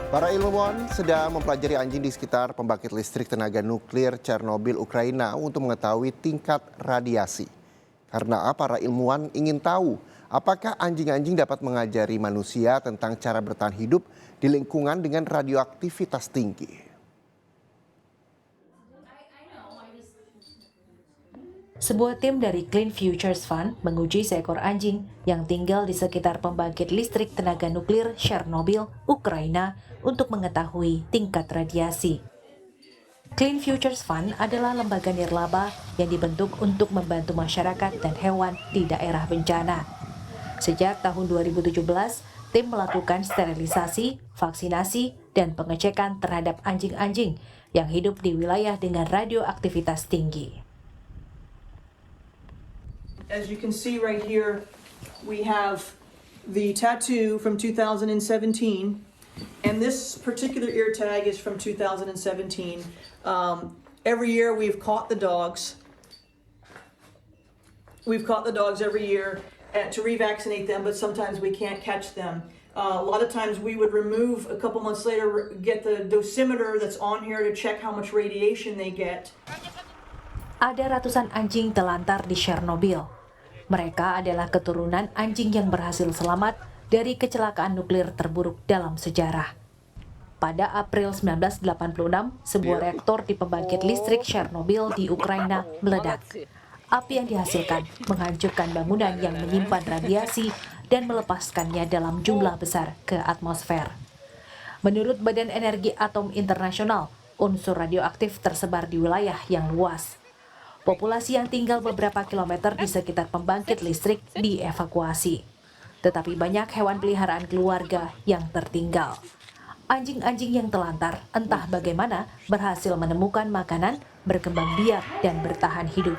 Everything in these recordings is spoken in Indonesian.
Para ilmuwan sedang mempelajari anjing di sekitar pembangkit listrik tenaga nuklir Chernobyl, Ukraina untuk mengetahui tingkat radiasi. Karena para ilmuwan ingin tahu apakah anjing-anjing dapat mengajari manusia tentang cara bertahan hidup di lingkungan dengan radioaktivitas tinggi. Sebuah tim dari Clean Futures Fund menguji seekor anjing yang tinggal di sekitar pembangkit listrik tenaga nuklir Chernobyl, Ukraina untuk mengetahui tingkat radiasi. Clean Futures Fund adalah lembaga nirlaba yang dibentuk untuk membantu masyarakat dan hewan di daerah bencana. Sejak tahun 2017, tim melakukan sterilisasi, vaksinasi, dan pengecekan terhadap anjing-anjing yang hidup di wilayah dengan radioaktivitas tinggi. As you can see right here, we have the tattoo from 2017, and this particular ear tag is from 2017. Every year we've caught the dogs. We've caught the dogs every year to revaccinate them, but sometimes we can't catch them. A lot of times we would remove, a couple months later, get the dosimeter that's on here to check how much radiation they get. Ada ratusan anjing telantar di Chernobyl. Mereka adalah keturunan anjing yang berhasil selamat dari kecelakaan nuklir terburuk dalam sejarah. Pada April 1986, sebuah reaktor di pembangkit listrik Chernobyl di Ukraina meledak. Api yang dihasilkan menghancurkan bangunan yang menyimpan radiasi dan melepaskannya dalam jumlah besar ke atmosfer. Menurut Badan Energi Atom Internasional, unsur radioaktif tersebar di wilayah yang luas. Populasi yang tinggal beberapa kilometer di sekitar pembangkit listrik dievakuasi. Tetapi banyak hewan peliharaan keluarga yang tertinggal. Anjing-anjing yang telantar entah bagaimana berhasil menemukan makanan, berkembang biak, dan bertahan hidup.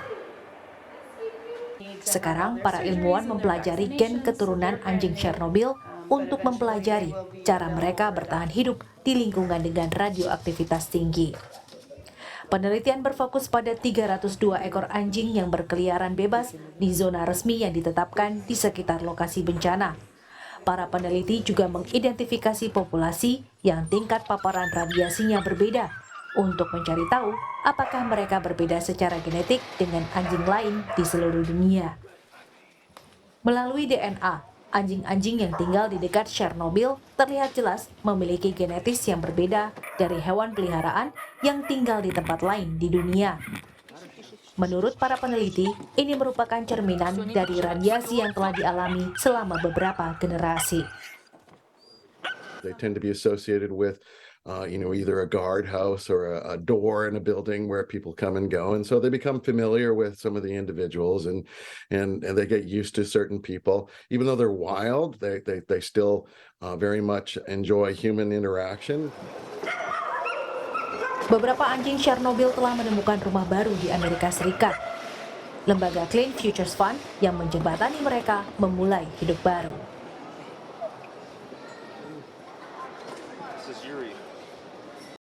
Sekarang para ilmuwan mempelajari gen keturunan anjing Chernobyl untuk mempelajari cara mereka bertahan hidup di lingkungan dengan radioaktivitas tinggi. Penelitian berfokus pada 302 ekor anjing yang berkeliaran bebas di zona resmi yang ditetapkan di sekitar lokasi bencana. Para peneliti juga mengidentifikasi populasi yang tingkat paparan radiasinya berbeda untuk mencari tahu apakah mereka berbeda secara genetik dengan anjing lain di seluruh dunia. Melalui DNA, anjing-anjing yang tinggal di dekat Chernobyl terlihat jelas memiliki genetis yang berbeda dari hewan peliharaan yang tinggal di tempat lain di dunia. Menurut para peneliti, ini merupakan cerminan dari radiasi yang telah dialami selama beberapa generasi. They tend to be associated with either a guardhouse or a door in a building where people come and go, and so they become familiar with some of the individuals, and they get used to certain people. Even though they're wild, they still very much enjoy human interaction. Beberapa anjing Chernobyl telah menemukan rumah baru di Amerika Serikat. Lembaga Clean Futures Fund yang menjembatani mereka memulai hidup baru.